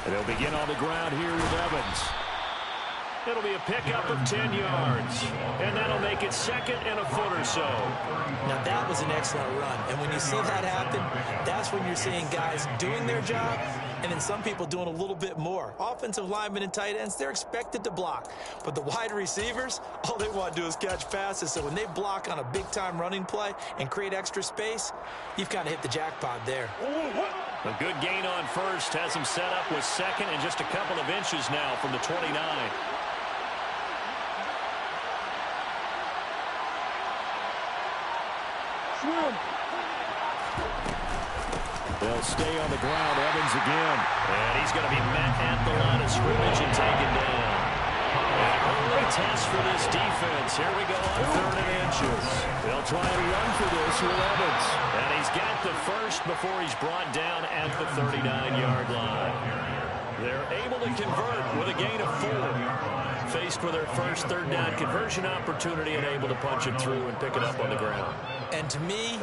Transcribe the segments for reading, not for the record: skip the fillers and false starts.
And they'll begin on the ground here with Evans. It'll be a pickup of 10 yards. And that'll make it second and a foot or so. Now, that was an excellent run. And when you see that happen, that's when you're seeing guys doing their job and then some people doing a little bit more. Offensive linemen and tight ends, they're expected to block. But the wide receivers, all they want to do is catch passes. So when they block on a big-time running play and create extra space, you've kind of hit the jackpot there. A good gain on first has him set up with second and just a couple of inches now from the 29. They'll stay on the ground. Evans again. And he's going to be met at the line of scrimmage and taken down. An early test for this defense. Here we go on 3rd and inches. They'll try and run for this with Evans. And he's got the first before he's brought down at the 39-yard line. They're able to convert with a gain of 4. Faced with their first 3rd down conversion opportunity and able to punch it through and pick it up on the ground. And to me,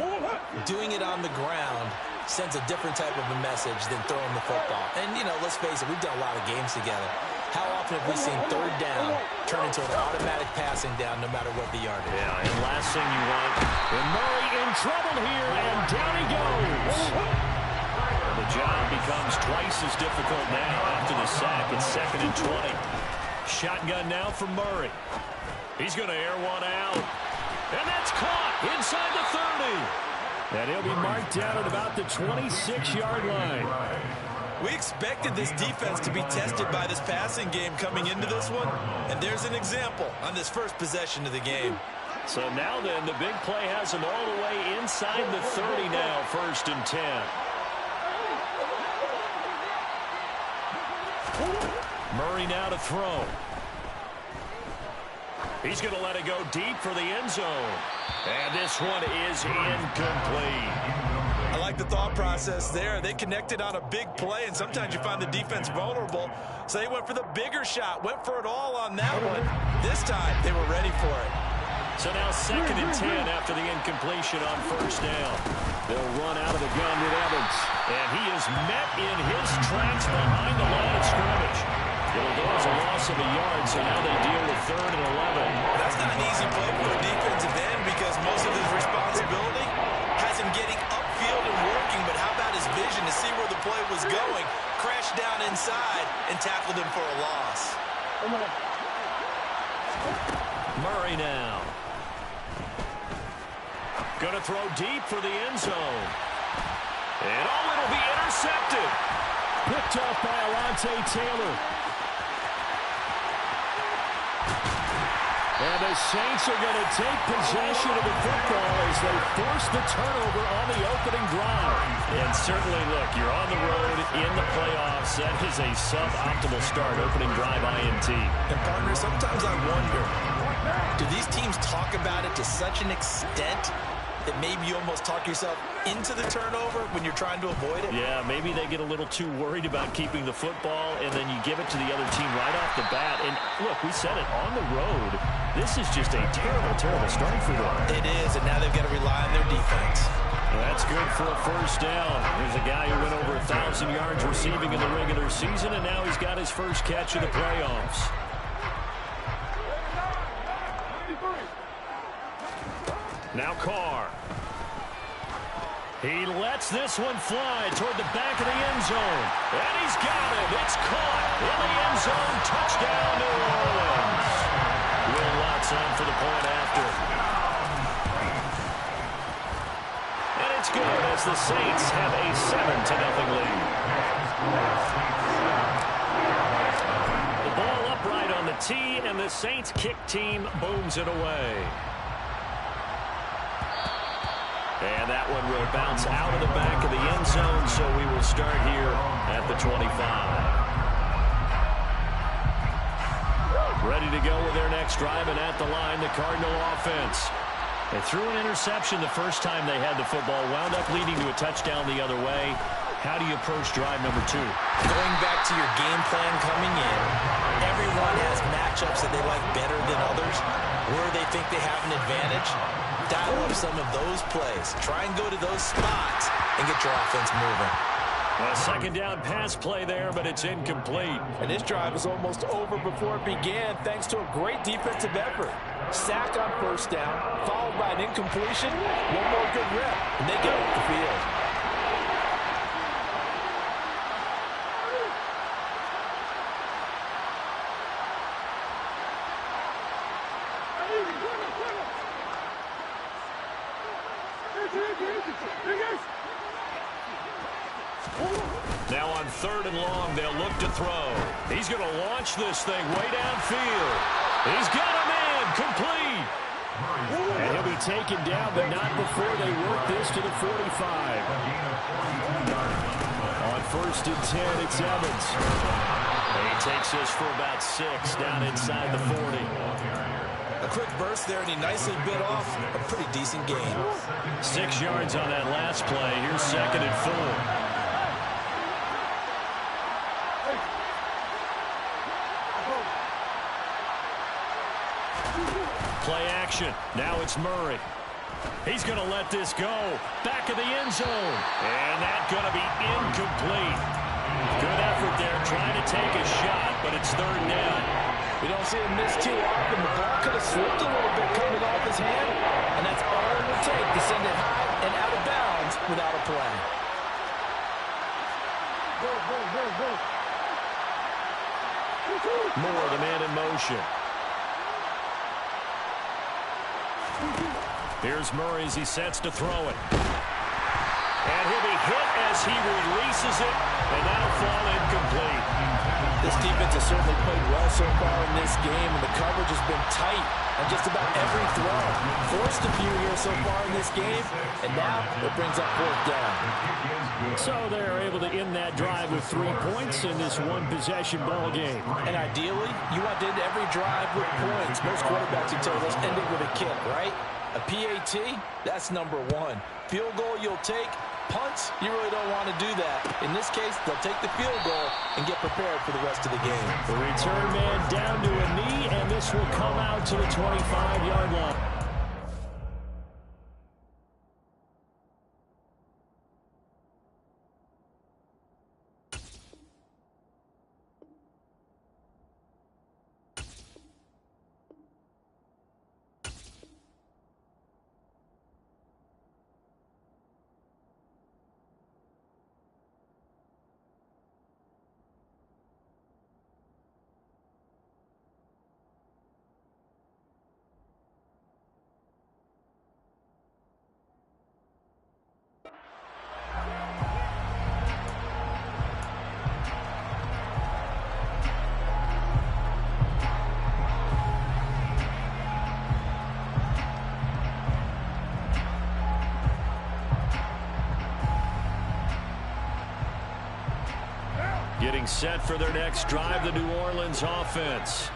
doing it on the ground sends a different type of a message than throwing the football. And, you know, let's face it, we've done a lot of games together. How often have we seen 3rd down turn into an automatic passing down no matter what the yardage? Yeah, and last thing you want, and Murray in trouble here, and down he goes. The job becomes twice as difficult now after the sack. It's 2nd and 20. Shotgun now from Murray. He's going to air one out. And that's caught inside the 30. And he'll be marked down at about the 26-yard line. We expected this defense to be tested by this passing game coming into this one. And there's an example on this first possession of the game. So now then, the big play has him all the way inside the 30 now, 1st and 10. Murray now to throw. He's going to let it go deep for the end zone. And this one is incomplete. I like the thought process there. They connected on a big play, and sometimes you find the defense vulnerable. So they went for the bigger shot, went for it all on that one. This time, they were ready for it. So now 2nd and 10 after the incompletion on 1st down. They'll run out of the gun with Evans. And he is met in his tracks behind the line of scrimmage. It'll go as a loss of a yard, so now they deal with 3rd and 11. That's not an easy play for a defensive end because most of his responsibility has him getting upfield and working, but how about his vision to see where the play was going, crashed down inside, and tackled him for a loss. Murray now. Going to throw deep for the end zone. And it'll be intercepted. Picked off by Alontae Taylor. And the Saints are going to take possession of the football as they force the turnover on the opening drive. And certainly, look, you're on the road in the playoffs. That is a suboptimal start, opening drive INT. And, partner, sometimes I wonder, do these teams talk about it to such an extent that maybe you almost talk yourself into the turnover when you're trying to avoid it? Yeah, maybe they get a little too worried about keeping the football, and then you give it to the other team right off the bat. And, look, we said it, on the road, this is just a terrible, terrible start for them. It is, and now they've got to rely on their defense. Well, that's good for a 1st down. There's a guy who went over 1,000 yards receiving in the regular season, and now he's got his first catch of the playoffs. Now Carr. He lets this one fly toward the back of the end zone. And he's got it. It's caught in the end zone. Touchdown, New Orleans. Will Watts on for the point after. And it's good as the Saints have a 7-0 lead. The ball upright on the tee, and the Saints kick team booms it away. And that one will bounce out of the back of the end zone, so we will start here at the 25. Ready to go with their next drive, and at the line, the Cardinal offense. They threw an interception the first time they had the football, wound up leading to a touchdown the other way. How do you approach drive number 2? Going back to your game plan coming in, everyone has matchups that they like better than others, where they think they have an advantage. Dial up some of those plays. Try and go to those spots and get your offense moving. A second down pass play there, but it's incomplete. And this drive is almost over before it began thanks to a great defensive effort. Sack on first down, followed by an incompletion, one more good rep, and they get off the field. Now on 3rd and long, they'll look to throw. He's going to launch this thing way downfield. He's got him in, complete. And he'll be taken down, but not before they work this to the 45. On 1st and 10, it's Evans. And he takes this for about 6 down inside the 40. A quick burst there, and he nicely bit off a pretty decent gain. 6 yards on that last play. Here's 2nd and 4. Play action. Now it's Murray. He's going to let this go. Back of the end zone. And that's going to be incomplete. Good effort there trying to take a shot, but it's 3rd down. We don't see him miss too often. The ball could have slipped a little bit coming off his hand, and that's all it would take to send it high and out of bounds without a play. Moore, the man in motion. Here's Murray as he sets to throw it. And he'll be hit as he releases it, and that'll fall incomplete. This defense has certainly played well so far in this game, and the coverage has been tight on just about every throw. Forced a few here so far in this game, and now it brings up 4th down. So they're able to end that drive with 3 points in this one-possession ball game. And ideally, you want to end every drive with points. Most quarterbacks would tell us end it with a kick, right? A PAT, that's number 1. Field goal you'll take. Punts, you really don't want to do that. In this case, they'll take the field goal and get prepared for the rest of the game. The return man down to a knee, and this will come out to the 25-yard line. Getting set for their next drive, the New Orleans offense.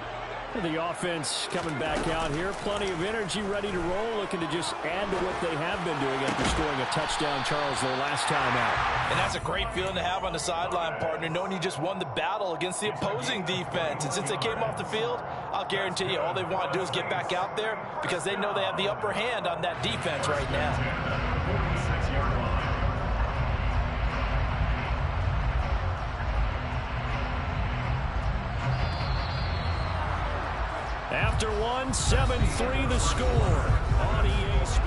The offense coming back out here. Plenty of energy, ready to roll, looking to just add to what they have been doing after scoring a touchdown, Charles, their last time out. And that's a great feeling to have on the sideline, partner, knowing you just won the battle against the opposing defense. And since they came off the field, I'll guarantee you all they want to do is get back out there because they know they have the upper hand on that defense right now. After one, 7-3 the score on EA Sports.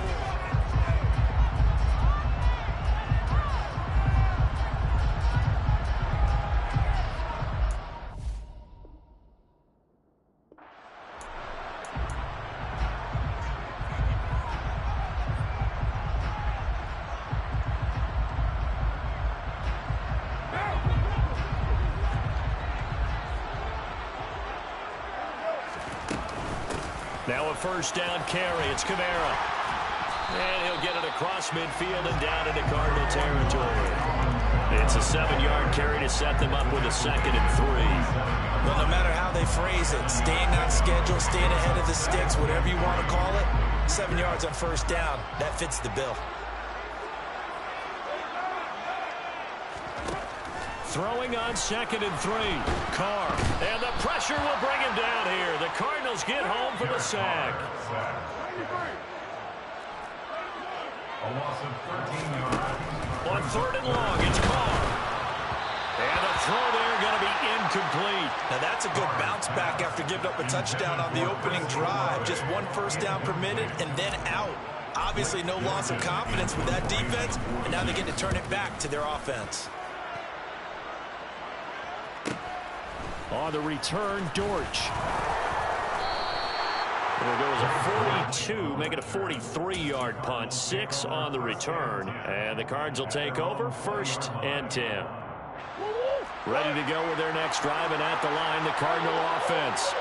Now a first down carry. It's Kamara. And he'll get it across midfield and down into Cardinal territory. It's a 7-yard carry to set them up with a 2nd and 3. Well, no matter how they phrase it, staying on schedule, staying ahead of the sticks, whatever you want to call it, 7 yards on first down, that fits the bill. Throwing on 2nd and 3. Carr. And the pressure will bring him down here. The Cardinals get home for the sack. A loss of 13 yards. On 3rd and long, it's Carr. And the throw there going to be incomplete. Now that's a good bounce back after giving up a touchdown on the opening drive. Just 1 first down per minute and then out. Obviously no loss of confidence with that defense, and now they get to turn it back to their offense. On the return, Dortch. It'll go as a 42, make it a 43-yard punt. 6 on the return. And the Cards will take over, 1st and 10. Ready to go with their next drive, and at the line, the Cardinal offense.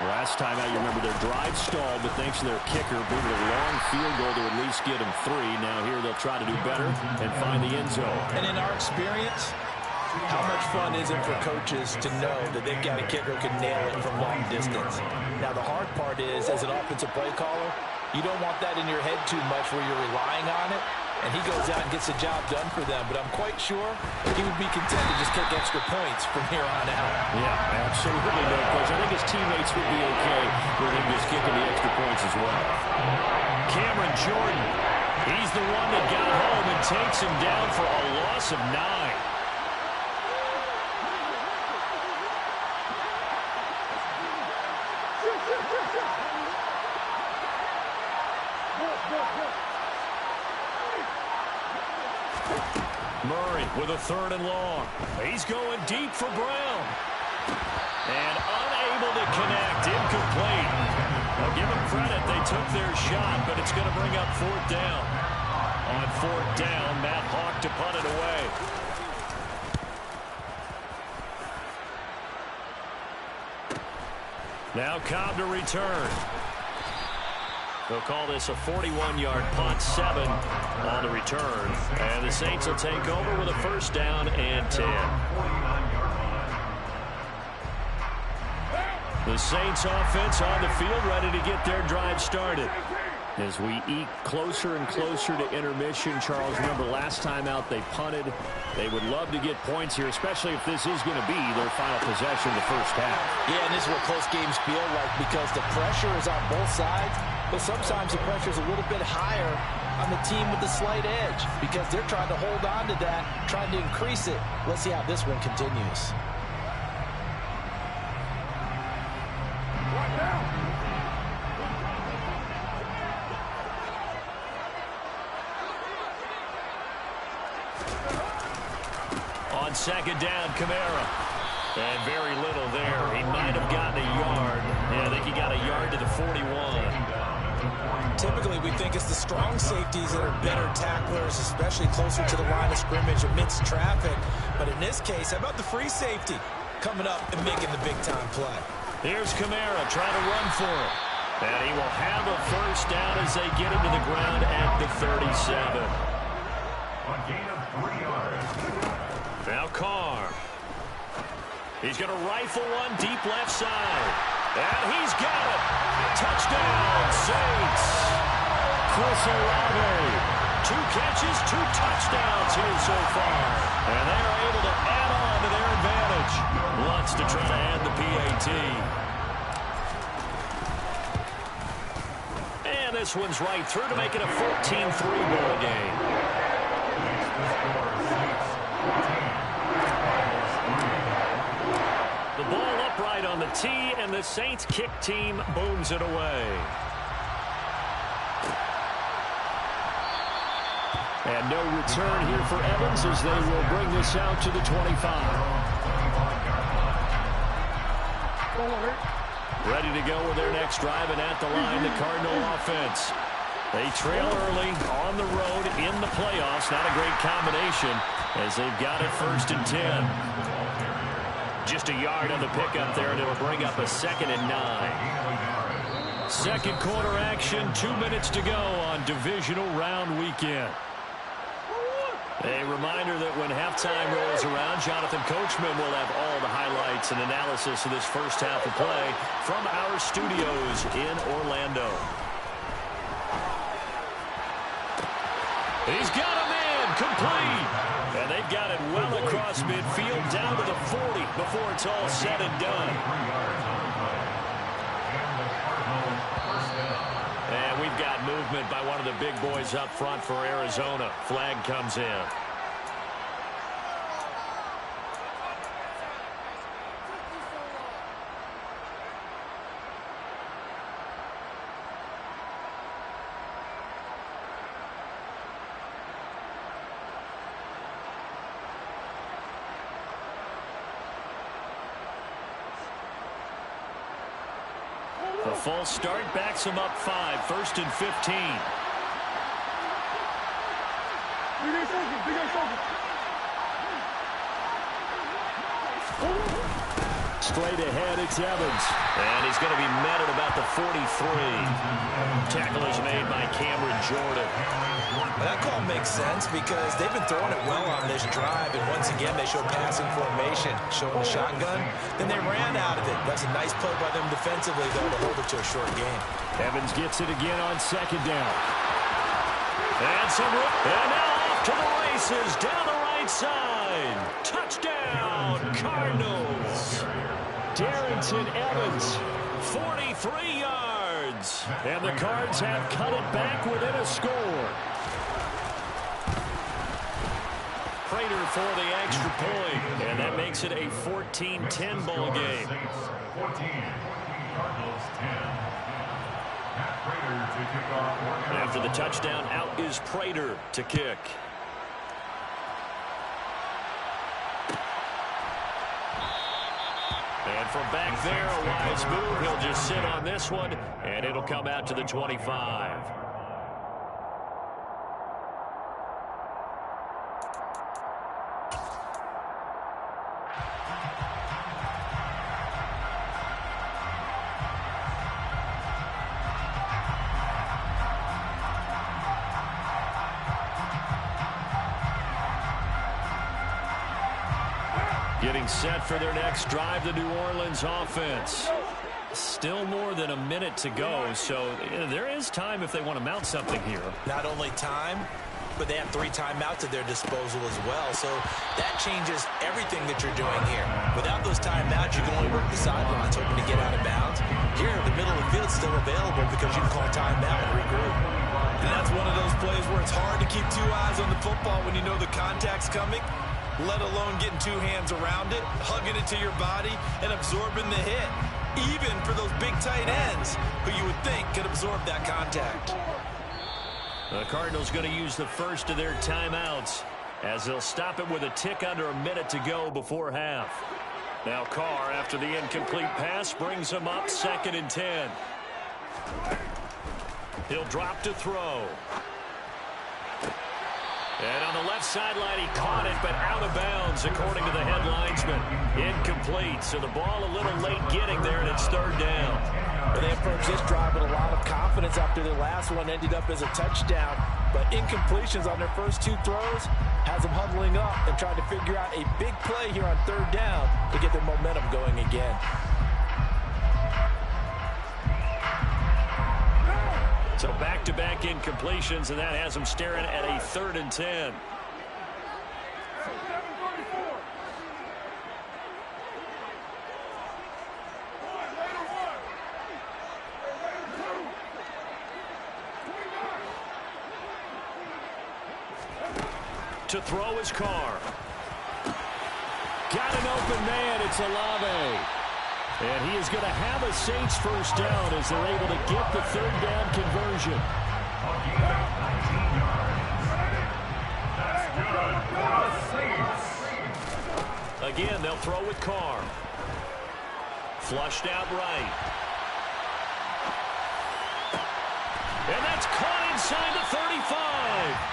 Last time out, you remember their drive stalled, but thanks to their kicker, booted a long field goal to at least get them 3. Now here they'll try to do better and find the end zone. And in our experience, how much fun is it for coaches to know that they've got a kicker who can nail it from long distance? Now, the hard part is, as an offensive play caller, you don't want that in your head too much where you're relying on it, and he goes out and gets the job done for them. But I'm quite sure he would be content to just kick extra points from here on out. Yeah, absolutely, no question. I think his teammates would be okay with him just kicking the extra points as well. Cameron Jordan, he's the one that got home and takes him down for a loss of 9. Murray with a 3rd and long. He's going deep for Brown. And unable to connect. Incomplete. I'll give them credit. They took their shot, but it's going to bring up 4th down. On 4th down, Matt Hawk to punt it away. Now Cobb to return. They'll call this a 41-yard punt, 7 on the return. And the Saints will take over with a 1st down and 10. The Saints offense on the field, ready to get their drive started. As we eke closer and closer to intermission, Charles, remember last time out they punted. They would love to get points here, especially if this is going to be their final possession of the first half. Yeah, and this is what close games feel like because the pressure is on both sides, but sometimes the pressure is a little bit higher on the team with the slight edge because they're trying to hold on to that, trying to increase it. Let's see how this one continues. On 2nd down, Kamara. And very little there. He might have gotten a yard. Yeah, I think he got a yard to the 41. Typically, we think it's the strong safeties that are better tacklers, especially closer to the line of scrimmage amidst traffic. But in this case, how about the free safety coming up and making the big-time play? Here's Kamara trying to run for it. And he will have a 1st down as they get him to the ground at the 37. A gain of 3 yards. Now Carr. He's going to rifle one deep left side. And he's got it. Touchdown, Saints. Chris Olave. 2 catches, 2 touchdowns here so far. And they are able to add on to their advantage. Wants to try to add the PAT. And this one's right through to make it a 14-3 ball game. The ball upright on the tee, and the Saints kick team booms it away. And no return here for Evans as they will bring this out to the 25. Ready to go with their next drive, and at the line, the Cardinal offense. They trail early on the road in the playoffs. Not a great combination as they've got it 1st and 10. Just a yard on the pickup there, and it'll bring up a 2nd and 9. Second quarter action, 2 minutes to go on divisional round weekend. A reminder that when halftime rolls around, Jonathan Coachman will have all the highlights and analysis of this first half of play from our studios in Orlando. He's got a man complete. And they've got it well across midfield down to the 40 before it's all said and done. And we've got movement by one of the big boys up front for Arizona. Flag comes in. The full start backs them up 5, 1st and 15. Straight ahead, it's Evans. And he's going to be met at about the 43. Tackle is made by Cameron Jordan. Well, that call makes sense because they've been throwing it well on this drive, and once again they show passing formation, showing the shotgun. Then they ran out of it. That's a nice play by them defensively, though, to hold it to a short game. Evans gets it again on 2nd down. And now off to the races down the right side. Touchdown, Cardinals. Darrington Evans, 43 yards. And the Cards have cut it back within a score. Prater for the extra point. And that makes it a 14-10 ball game. 14, Cardinals 10. Prater to kick off. After the touchdown, out is Prater to kick. And from back there, a wise move. He'll just sit on this one, and it'll come out to the 25. Getting set for their next drive, the New Orleans offense. Still more than a minute to go, so there is time if they want to mount something here. Not only time, but they have 3 timeouts at their disposal as well, so that changes everything that you're doing here. Without those timeouts, you can only work the sidelines, hoping to get out of bounds. Here, the middle of the field is still available because you can call timeout and regroup. And that's one of those plays where it's hard to keep 2 eyes on the football when you know the contact's coming, let alone getting 2 hands around it, hugging it to your body, and absorbing the hit, even for those big tight ends who you would think could absorb that contact. The Cardinals going to use the first of their timeouts as they'll stop it with a tick under a minute to go before half. Now Carr, after the incomplete pass, brings him up 2nd and 10. He'll drop to throw. And on the left sideline, he caught it, but out of bounds, according to the head linesman. Incomplete, so the ball a little late getting there, and it's 3rd down. Well, they approached this drive with a lot of confidence after their last one ended up as a touchdown. But incompletions on their first 2 throws has them huddling up and trying to figure out a big play here on 3rd down to get their momentum going again. So back-to-back incompletions, and that has them staring at a 3rd and 10. To throw his Carr. Got an open man. It's Olave. And he is going to have a Saints first down as they're able to get the 3rd down conversion. Again, they'll throw with Carr. Flushed out right. And that's caught inside the 35.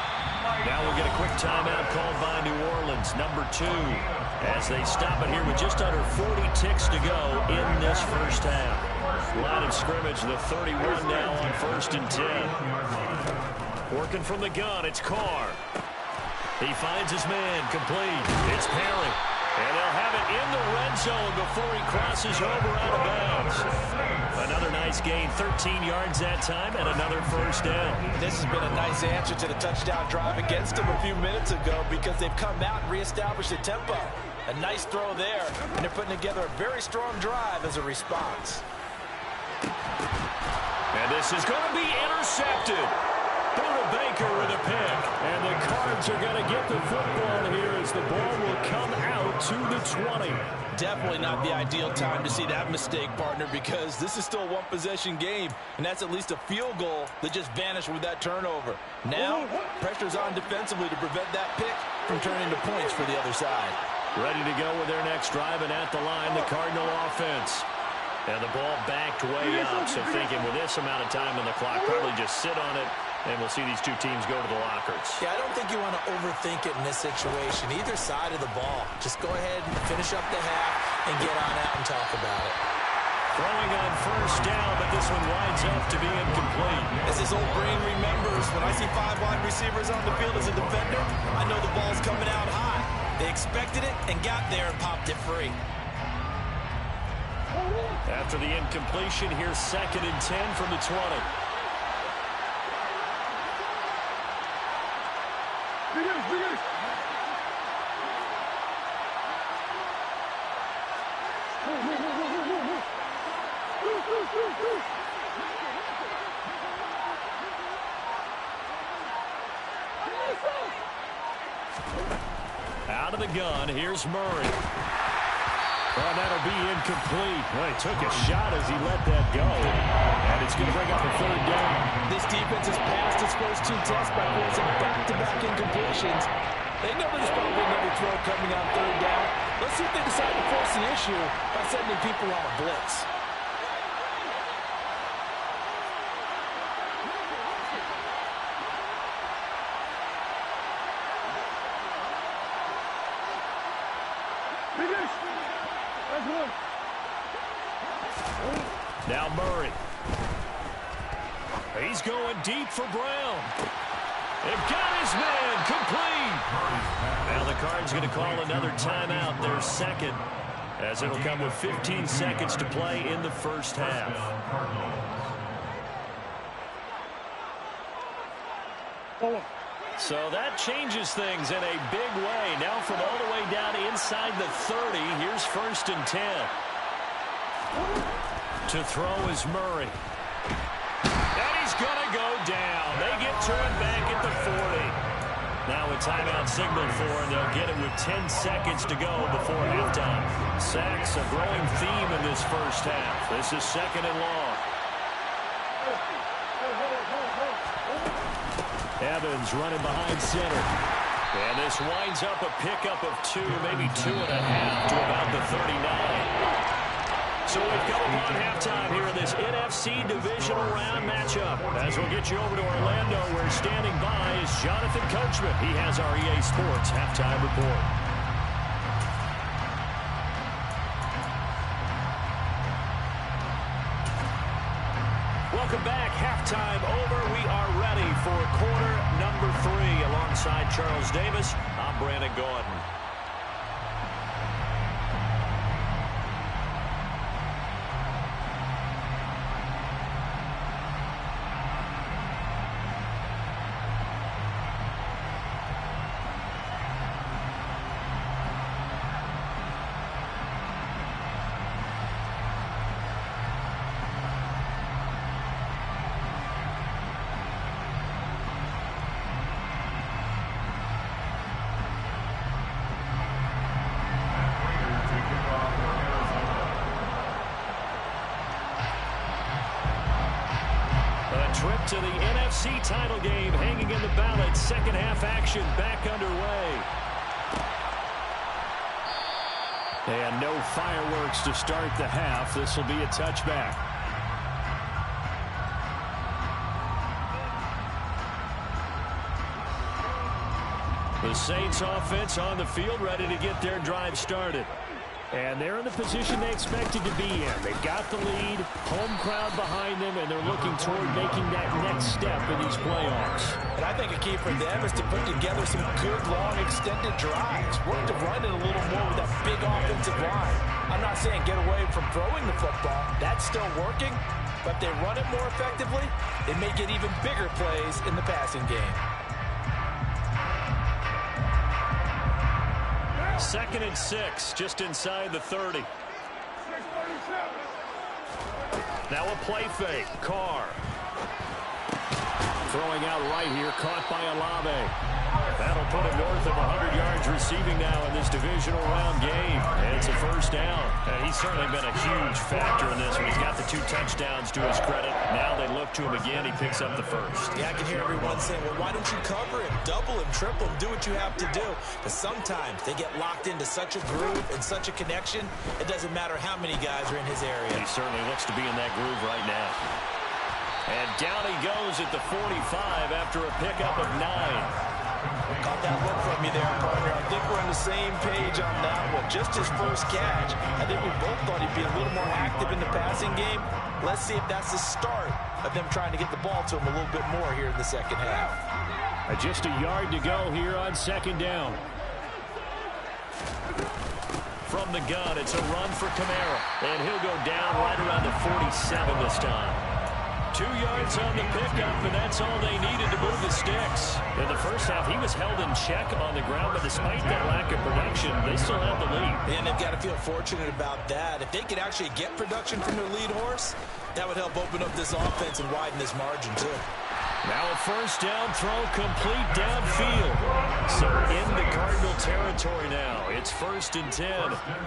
Now we'll get a quick timeout called by New Orleans, number 2, as they stop it here with just under 40 ticks to go in this first half. Line of scrimmage, the 31 now on 1st and 10. Working from the gun, it's Carr. He finds his man, complete. It's Perry. And they'll have it in the red zone before he crosses over out of bounds. Another nice gain, 13 yards that time, and another first down. This has been a nice answer to the touchdown drive against them a few minutes ago because they've come out and reestablished the tempo. A nice throw there, and they're putting together a very strong drive as a response. And this is going to be intercepted. Buda Baker with a pick. And the Cards are going to get the football here as the ball will come out to the 20. Definitely not the ideal time to see that mistake, partner, because this is still a one-possession game, and that's at least a field goal that just vanished with that turnover. Now, pressure's on defensively to prevent that pick from turning into points for the other side. Ready to go with their next drive, and at the line, the Cardinal offense. And the ball backed way up, so thinking with this amount of time on the clock, probably just sit on it, and we'll see these two teams go to the lockers. Yeah, I don't think you want to overthink it in this situation, either side of the ball. Just go ahead and finish up the half and get on out and talk about it. Throwing on first down, but this one winds up to be incomplete. As his old brain remembers, when I see 5 wide receivers on the field as a defender, I know the ball's coming out high. They expected it and got there and popped it free. After the incompletion, here's 2nd and 10 from the 20. Out of the gun, here's Murray. Well, that'll be incomplete. Well, he took a shot as he let that go. And it's going to bring up a 3rd down. This defense has passed its first 2 tests by forcing back-to-back incompletions. They know there's probably another throw coming on 3rd down. Let's see if they decide to force the issue by sending people on a blitz. Now Murray. He's going deep for Brown. They've got his man complete. Now the Cards going to call another timeout, their 2nd, as it'll come with 15 seconds to play in the first half. So that changes things in a big way. Now from all the way down inside the 30, here's 1st and 10. To throw is Murray. And he's going to go down. They get turned back at the 40. Now a timeout signal for, and they'll get it with 10 seconds to go before halftime. Sacks, a growing theme in this first half. This is 2nd and long. Evans running behind center. And this winds up a pickup of 2, maybe 2.5 to about the 39. So we've come upon halftime here in this NFC Divisional Round matchup. As we'll get you over to Orlando, where standing by is Jonathan Coachman. He has our EA Sports halftime report. Welcome back. Halftime over. We are ready for quarter number 3. Alongside Charles Davis, I'm Brandon Gordon. Trip to the NFC title game hanging in the balance. Second half action back underway. And no fireworks to start the half. This will be a touchback. The Saints offense on the field ready to get their drive started. And they're in the position they expected to be in. They've got the lead, home crowd behind them, and they're looking toward making that next step in these playoffs. And I think a key for them is to put together some good, long, extended drives. Work to run it a little more with that big offensive line. I'm not saying get away from throwing the football. That's still working. But they run it more effectively, they may get even bigger plays in the passing game. 2nd and 6, just inside the 30. Now a play fake. Carr. Throwing out right here, caught by Olave. That'll put him north of 100 yards receiving now in this divisional round game. And it's a first down. And he's certainly been a huge factor in this one. He's got the 2 touchdowns to his credit. Now they look to him again. He picks up the first. Yeah, I can hear everyone saying, well, why don't you cover him? double him, triple him, do what you have to do. But sometimes they get locked into such a groove and such a connection, it doesn't matter how many guys are in his area. He certainly looks to be in that groove right now. And down he goes at the 45 after a pickup of 9. Caught that look from you there, partner. I think we're on the same page on that one. Just his first catch. I think we both thought he'd be a little more active in the passing game. Let's see if that's the start of them trying to get the ball to him a little bit more here in the second half. Just a yard to go here on second down. From the gun, it's a run for Kamara. And he'll go down right around the 47 this time. 2 yards on the pickup, and that's all they needed to move the sticks. In the first half, he was held in check on the ground, but despite that lack of production, they still have the lead. And they've got to feel fortunate about that. If they could actually get production from their lead horse, that would help open up this offense and widen this margin, too. Now a first down throw complete downfield. So in the Cardinal territory now. It's 1st and 10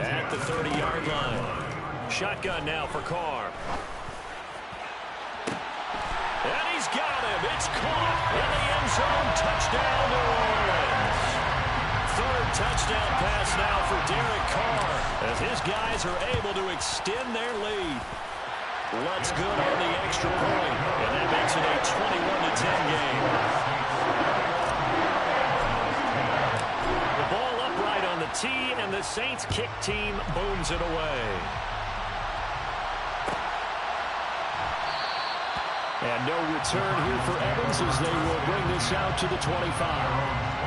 at the 30-yard line. Shotgun now for Carr. And he's got him. It's caught in the end zone. Touchdown, New Orleans. 3rd touchdown pass now for Derek Carr as his guys are able to extend their lead. What's good on the extra point, and that makes it a 21-10 game. The ball upright on the tee, and the Saints kick team booms it away. And no return here for Evans as they will bring this out to the 25.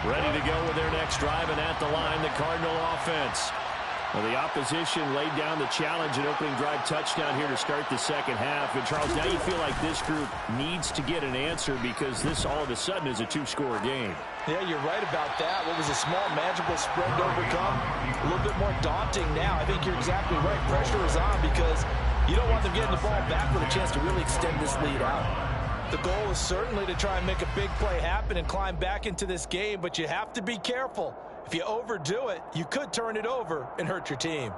Ready to go with their next drive, and at the line, the Cardinal offense. Well, the opposition laid down the challenge and opening drive touchdown here to start the second half. And, Charles, now you feel like this group needs to get an answer because this all of a sudden is a 2-score game. Yeah, you're right about that. What was a small, manageable spread to overcome, a little bit more daunting now. I think you're exactly right. Pressure is on because you don't want them getting the ball back with a chance to really extend this lead out. The goal is certainly to try and make a big play happen and climb back into this game, but you have to be careful. If you overdo it, you could turn it over and hurt your team.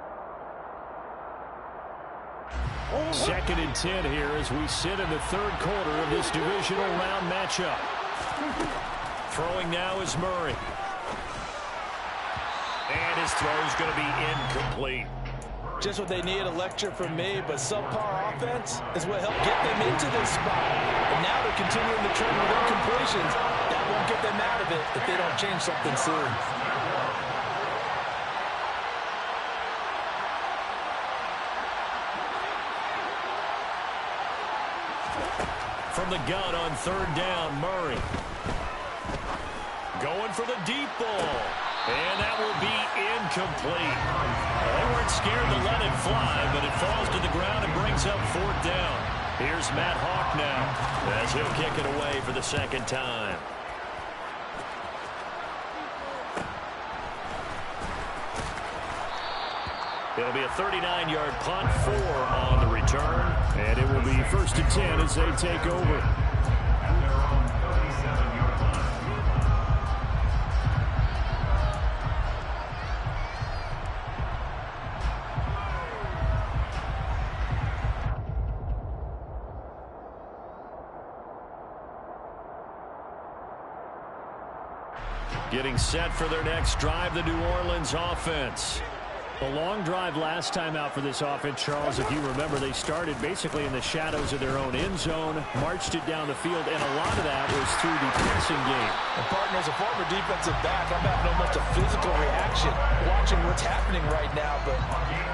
2nd and 10 here as we sit in the 3rd quarter of this divisional round matchup. Throwing now is Murray. And his throw is going to be incomplete. Just what they need, a lecture from me, but subpar offense is what helped get them into this spot. And now they're continuing the trend with incompletions. That won't get them out of it if they don't change something soon. From the gun on 3rd down, Murray. Going for the deep ball. And that will be incomplete. They weren't scared to let it fly, but it falls to the ground and brings up 4th down. Here's Matt Hawk now as he'll kick it away for the 2nd time. It'll be a 39-yard punt, 4 on the return, and it will be 1st and 10 as they take over. Getting set for their next drive, the New Orleans offense. A long drive last time out for this offense, Charles. If you remember, they started basically in the shadows of their own end zone, marched it down the field, and a lot of that was through the passing game. And, partner, as a former defensive back, I'm having almost a physical reaction watching what's happening right now. But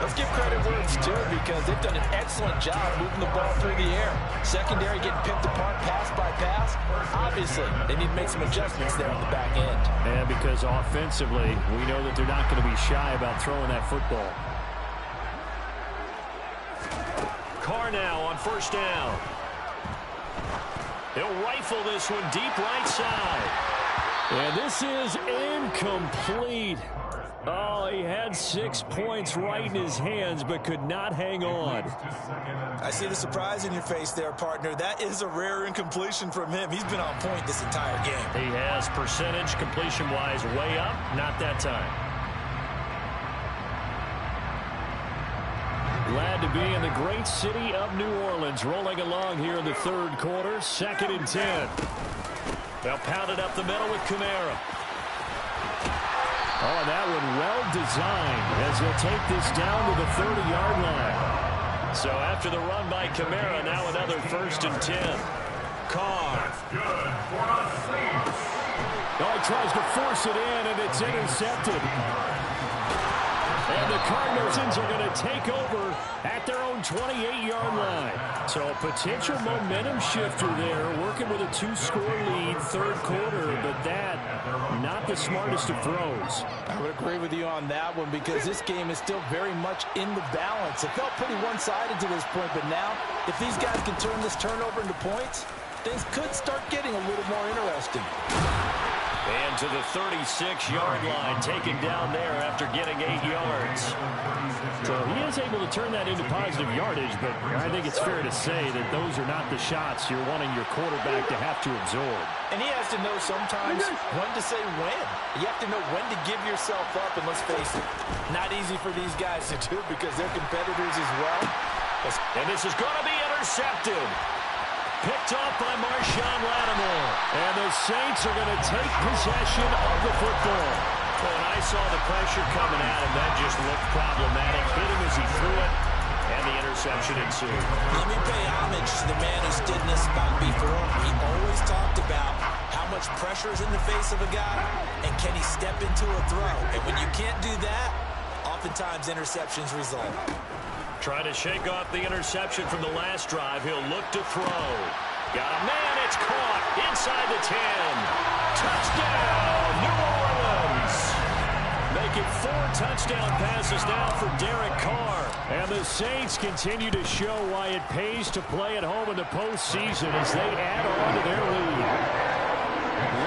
let's give credit where it's due because they've done an excellent job moving the ball through the air. Secondary getting picked apart pass by pass. Obviously, they need to make some adjustments there on the back end. And because offensively, we know that they're not going to be shy about throwing that football. Carr now on 1st down. He'll rifle this one deep right side. And this is incomplete. Oh, he had 6 points right in his hands, but could not hang on. I see the surprise in your face there, partner. That is a rare incompletion from him. He's been on point this entire game. He has percentage, completion-wise, way up. Not that time. to be in the great city of New Orleans, rolling along here in the third quarter, 2nd and 10. They'll pound it up the middle with Kamara. Oh, and that one well designed as he'll take this down to the 30-yard line. So after the run by Kamara, now another 1st and 10. Carr. Oh, he tries to force it in, and it's intercepted. And the Cardinals are going to take over at their own 28-yard line. So a potential momentum shifter there, working with a 2-score lead, third quarter, but that, not the smartest of throws. I would agree with you on that one because this game is still very much in the balance. It felt pretty one-sided to this point, but now, if these guys can turn this turnover into points, things could start getting a little more interesting. And to the 36-yard line, taken down there after getting 8 yards. So he is able to turn that into positive yardage, but I think it's fair to say that those are not the shots you're wanting your quarterback to have to absorb. And he has to know sometimes when to say when. You have to know when to give yourself up, and let's face it, not easy for these guys to do because they're competitors as well. And this is going to be intercepted. Picked off by Marshawn Lattimore. And the Saints are going to take possession of the football. Well, when I saw the pressure coming at him, that just looked problematic. Hit him as he threw it, and the interception ensued. Let me pay homage to the man who stood in this spot before. He always talked about how much pressure is in the face of a guy, and can he step into a throw. And when you can't do that, oftentimes interceptions result. Trying to shake off the interception from the last drive. He'll look to throw. Got a man. It's caught inside the 10. Touchdown, New Orleans. Making 4 touchdown passes now for Derek Carr. And the Saints continue to show why it pays to play at home in the postseason as they add on to their lead.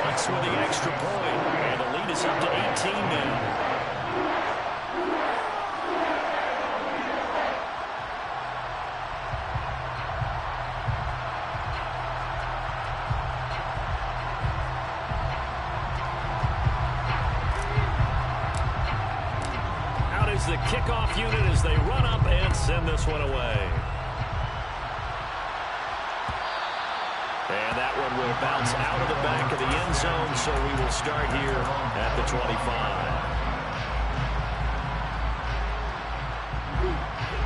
Lutz with the extra point. And the lead is up to 18 now. The kickoff unit as they run up and send this one away. And that one will bounce out of the back of the end zone, so we will start here at the 25.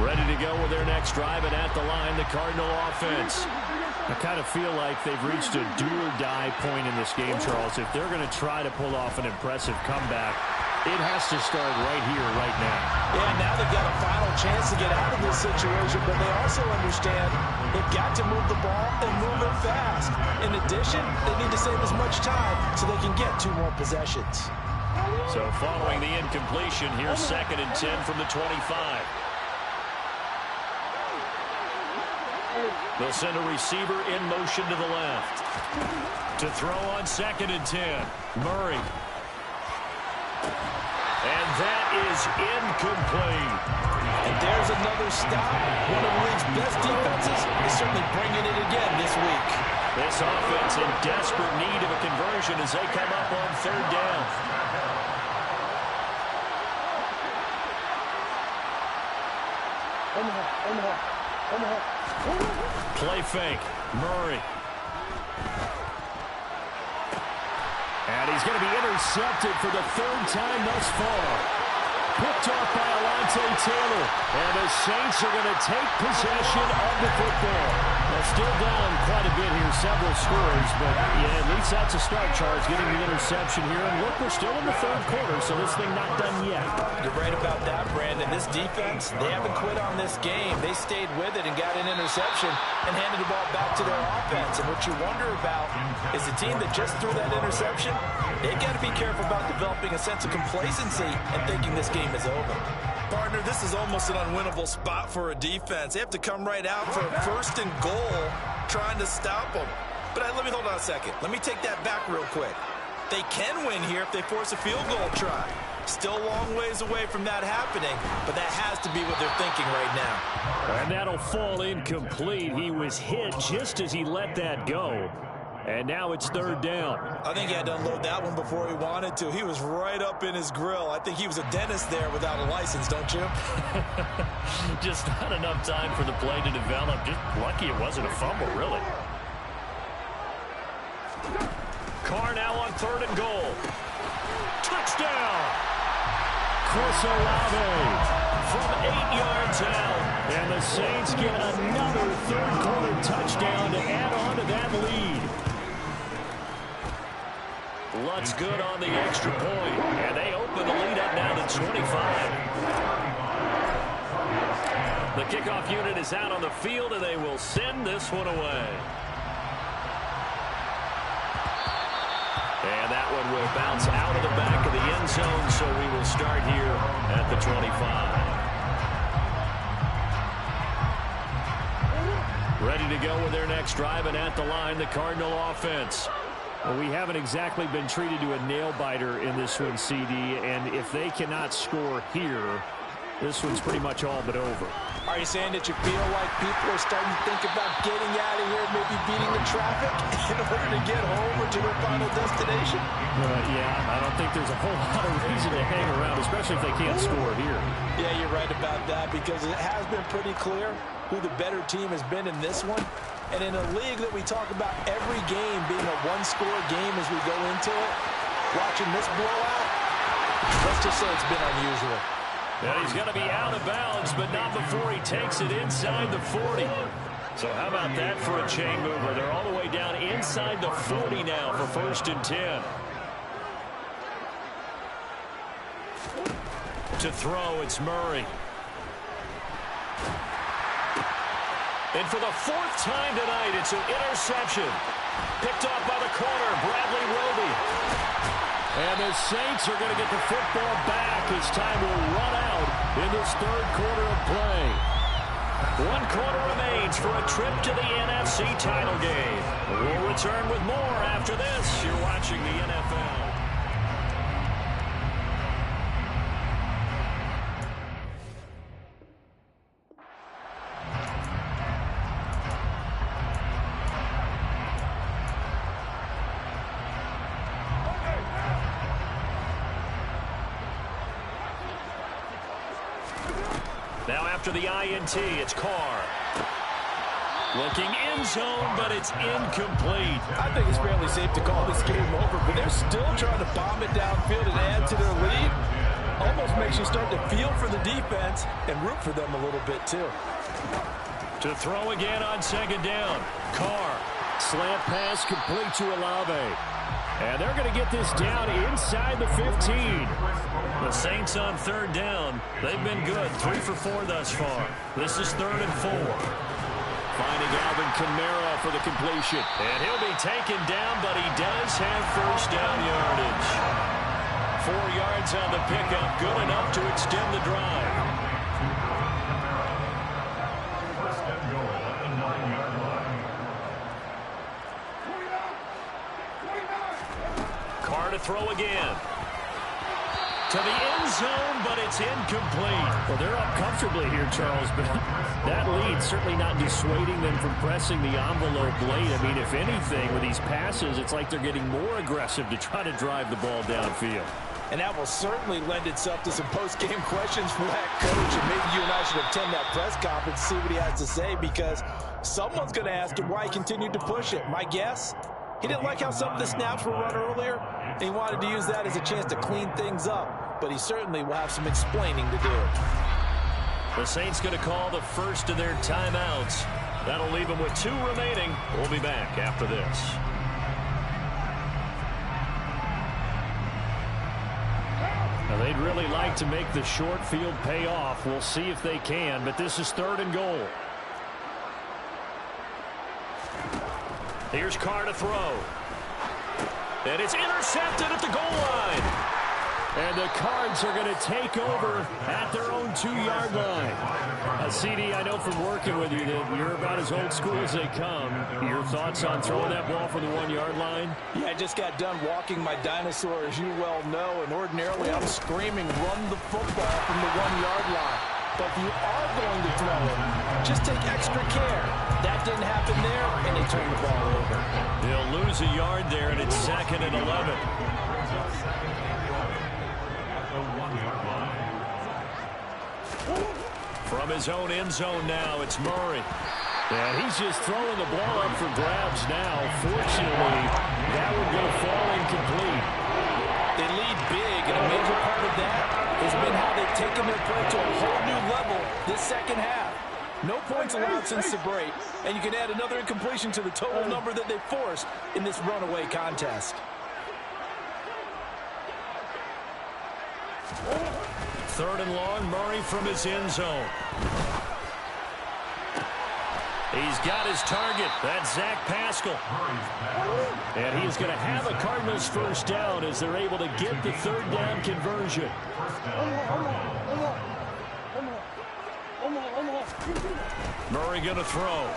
Ready to go with their next drive, and at the line, the Cardinal offense. I kind of feel like they've reached a do-or-die point in this game, Charles. If they're going to try to pull off an impressive comeback, it has to start right here, right now. Yeah, now they've got a final chance to get out of this situation, but they also understand they've got to move the ball and move it fast. In addition, they need to save as much time so they can get 2 more possessions. So following the incompletion, here's 2nd and 10 from the 25. They'll send a receiver in motion to the left. To throw on 2nd and 10, Murray. And that is incomplete. And there's another stop. One of the league's best defenses is certainly bringing it again this week. This offense in desperate need of a conversion as they come up on 3rd down. Play fake. Murray. And he's going to be intercepted for the 3rd time thus far. Picked off by Alontae Taylor. And the Saints are going to take possession of the football. Now still down quite a bit here, several scores. But yeah, at least that's a start, Charles, getting the interception here. And look, we're still in the 3rd quarter, so this thing not done yet. You're right about that, Brandon. This defense, they haven't quit on this game. They stayed with it and got an interception and handed the ball back to their offense. And what you wonder about is a team that just threw that interception, they got to be careful about developing a sense of complacency and thinking this game is over. Partner, this is almost an unwinnable spot for a defense. They have to come right out for a 1st and goal trying to stop them. But let me hold on a second. Let me take that back real quick. They can win here if they force a field goal try. Still a long ways away from that happening, but that has to be what they're thinking right now. And that'll fall incomplete. He was hit just as he let that go. And now it's third down. I think he had to unload that one before he wanted to. He was right up in his grill. I think he was a dentist there without a license, don't you? Just not enough time for the play to develop. Just lucky it wasn't a fumble, really. Carr now on third and goal. Touchdown! Chris Olave from 8 yards out. And the Saints get another third-quarter touchdown to add on to that lead. Lutz good on the extra point. And they open the lead up now to 25. The kickoff unit is out on the field, and they will send this one away. And that one will bounce out of the back of the end zone, so we will start here at the 25. Ready to go with their next drive, and at the line, the Cardinal offense. Well, we haven't exactly been treated to a nail-biter in this one, CD, and if they cannot score here, this one's pretty much all but over. Are you saying that you feel like people are starting to think about getting out of here, maybe beating the traffic in order to get home or to their final destination? Yeah, I don't think there's a whole lot of reason to hang around, especially if they can't score here. Yeah, you're right about that, because it has been pretty clear who the better team has been in this one. And in a league that we talk about every game being a one-score game as we go into it, watching this blowout, let's just say it's been unusual. And he's going to be out of bounds, but not before he takes it inside the 40. So how about that for a chain mover? They're all the way down inside the 40 now for 1st and 10. To throw, it's Murray. And for the 4th time tonight, it's an interception. Picked off by the corner, Bradley Roby. And the Saints are going to get the football back as time will run out in this 3rd quarter of play. 1 quarter remains for a trip to the NFC title game. We'll return with more after this. You're watching the NFL. Now after the INT, it's Carr. Looking end zone, but it's incomplete. I think it's fairly safe to call this game over, but they're still trying to bomb it downfield and add to their lead. Almost makes you start to feel for the defense and root for them a little bit, too. To throw again on 2nd down. Carr. Slant pass complete to Olave. And they're going to get this down inside the 15. The Saints on 3rd down. They've been good. 3 for 4 thus far. This is 3rd and 4. Finding Alvin Kamara for the completion. And he'll be taken down, but he does have 1st down yardage. 4 yards on the pickup. Good enough to extend the drive. 1st and goal at the 9-yard line. Carr to throw again. To the end zone, but it's incomplete. Well, they're up comfortably here, Charles, but that lead certainly not dissuading them from pressing the envelope late. I mean, if anything, with these passes, it's like they're getting more aggressive to try to drive the ball downfield. And that will certainly lend itself to some post-game questions for that coach. And maybe you and I should attend that press conference and see what he has to say, because someone's going to ask him why he continued to push it. My guess, he didn't like how some of the snaps were run earlier, and he wanted to use that as a chance to clean things up. But he certainly will have some explaining to do. The Saints going to call the first of their timeouts. That'll leave them with 2 remaining. We'll be back after this. Now, they'd really like to make the short field pay off. We'll see if they can, but this is 3rd and goal. Here's Carr to throw. And it's intercepted at the goal line. And the Cards are going to take over at their own 2-yard line. CD, I know from working with you that you're about as old school as they come. Your thoughts on throwing that ball for the 1-yard line? Yeah, I just got done walking my dinosaur, as you well know, and ordinarily I'm screaming, run the football from the 1-yard line. But if you are going to throw it, just take extra care. That didn't happen there, and they turned the ball over. He'll lose a yard there, and it's 2nd and 11. From his own end zone now, it's Murray. And he's just throwing the ball up for grabs now. Fortunately, that would go fall incomplete. They lead big, and a major part of that has been how they've taken their play to a whole new level this second half. No points allowed since the break, and you can add another incompletion to the total number that they forced in this runaway contest. Third and long, Murray from his end zone. He's got his target. That's Zach Pascal. And he is going to have a Cardinals first down as they're able to get the third down conversion. Murray going to throw.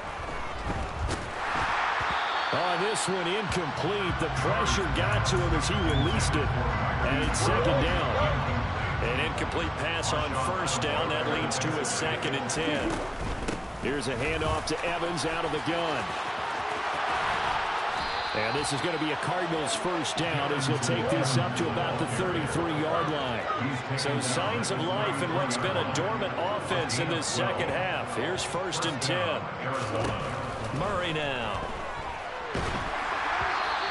On this one, incomplete. The pressure got to him as he released it. And it's 2nd down. An incomplete pass on first down. That leads to a 2nd and 10. Here's a handoff to Evans out of the gun. And this is going to be a Cardinals first down as he'll take this up to about the 33-yard line. So signs of life in what's been a dormant offense in this second half. Here's 1st and 10. Murray now.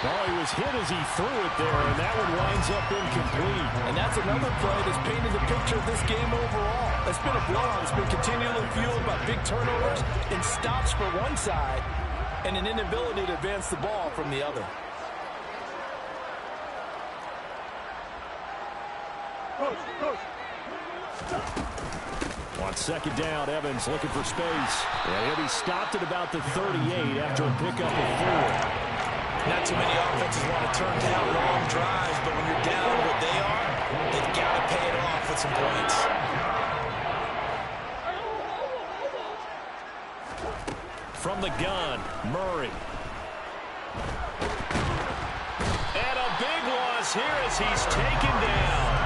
Oh, he was hit as he threw it there, and that one winds up incomplete. And that's another play that's painted the picture of this game overall. It's been a blowout. It's been continually fueled by big turnovers and stops for one side and an inability to advance the ball from the other. On 2nd down, Evans looking for space. And he'll be stopped at about the 38 after a pickup of 4. Not too many offenses want to turn down long drives, but when you're down what they are, they've got to pay it off with some points. From the gun, Murray. And a big loss here as he's taken down.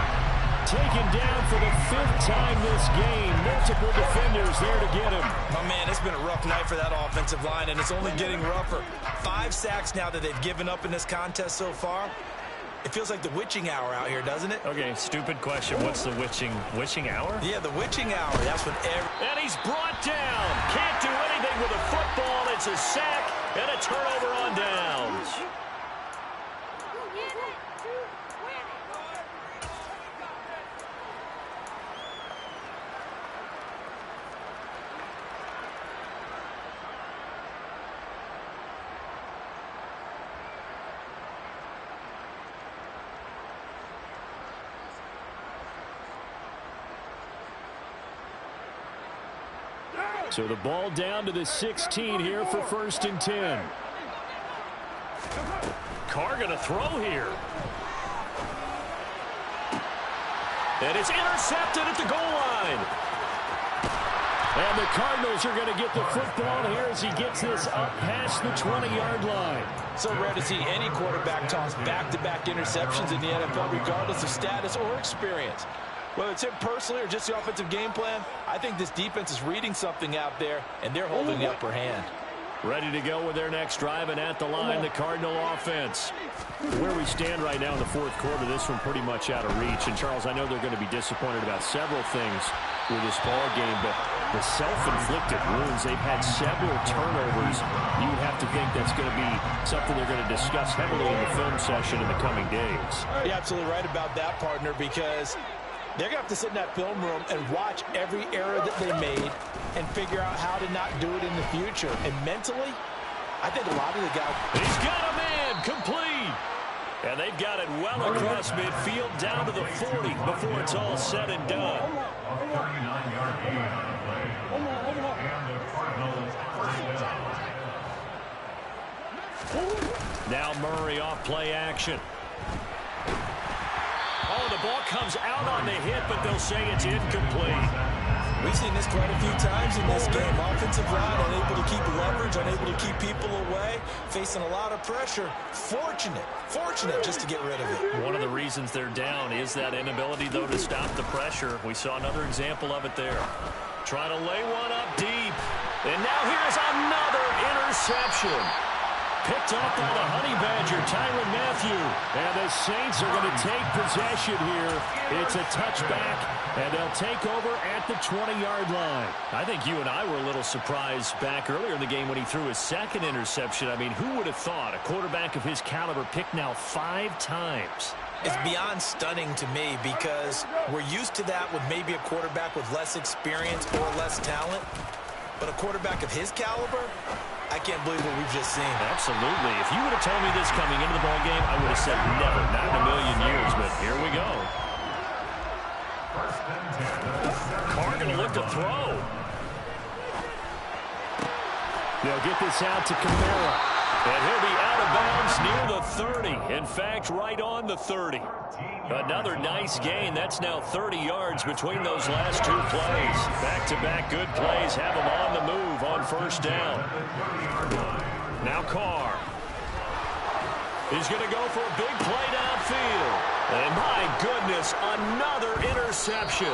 Taken down for the 5th time this game. Multiple defenders there to get him. Oh, man, it's been a rough night for that offensive line, and it's only getting rougher. 5 sacks now that they've given up in this contest so far. It feels like the witching hour out here, doesn't it? Okay, stupid question. What's the witching hour? Yeah, the witching hour. That's when And he's brought down. Can't do anything with a football. It's a sack and a turnover on downs. So the ball down to the 16 here for 1st and 10. Carr going to throw here. And it's intercepted at the goal line. And the Cardinals are going to get the football here as he gets this up past the 20-yard line. So rare to see any quarterback toss back-to-back interceptions in the NFL, regardless of status or experience. Whether it's him personally or just the offensive game plan, I think this defense is reading something out there, and they're holding the upper hand. Ready to go with their next drive, and at the line, the Cardinal offense. Where we stand right now in the 4th quarter, this one pretty much out of reach. And, Charles, I know they're going to be disappointed about several things with this ball game, but the self-inflicted wounds, they've had several turnovers. You would have to think that's going to be something they're going to discuss heavily in the film session in the coming days. You're absolutely right about that, partner, because they're going to have to sit in that film room and watch every error that they made and figure out how to not do it in the future. And mentally, I think a lot of the guys... He's got a man, complete. And they've got it well across midfield down to the 40 before it's all said and done. A 39-yard gain on the play. And the Cardinals first down. Now Murray off play action. Oh, the ball comes out on the hit, but they'll say it's incomplete. We've seen this quite a few times in this game. Offensive line unable to keep leverage, unable to keep people away, facing a lot of pressure. Fortunate just to get rid of it. One of the reasons they're down is that inability, though, to stop the pressure. We saw another example of it there. Trying to lay one up deep. And now here's another interception. Picked off by the Honey Badger, Tyrann Mathieu. And the Saints are going to take possession here. It's a touchback, and they'll take over at the 20-yard line. I think you and I were a little surprised back earlier in the game when he threw his second interception. I mean, who would have thought a quarterback of his caliber picked now 5 times? It's beyond stunning to me because we're used to that with maybe a quarterback with less experience or less talent. But a quarterback of his caliber, I can't believe what we've just seen. Absolutely. If you would have told me this coming into the ball game, I would have said never, not in a million years. But here we go. Carr going to look to throw. They'll get this out to Kamara. And he'll be out of bounds near the 30. In fact, right on the 30. Another nice gain. That's now 30 yards between those last 2 plays. Back-to-back good plays have him on the move on first down. Now Carr. He's going to go for a big play downfield. And my goodness, another interception.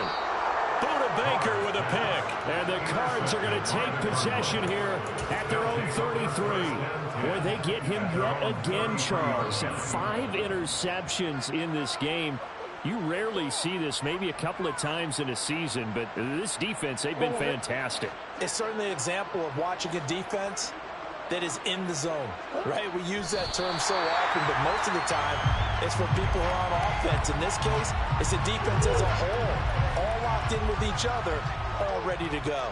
Buda Baker with a pick. And the Cards are going to take possession here at their own 33. Boy, they get him yet again, Charles. 5 interceptions in this game. You rarely see this, maybe a couple of times in a season, but this defense, they've been fantastic. It's certainly an example of watching a defense that is in the zone, right? We use that term so often, but most of the time, it's for people who are on offense. In this case, it's the defense as a whole, all locked in with each other, all ready to go.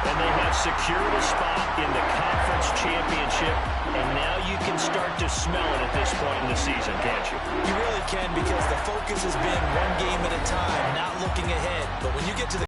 And they have secured a spot in the conference championship, and now you can start to smell it at this point in the season, can't you? You really can, because the focus has been one game at a time, not looking ahead. But when you get to the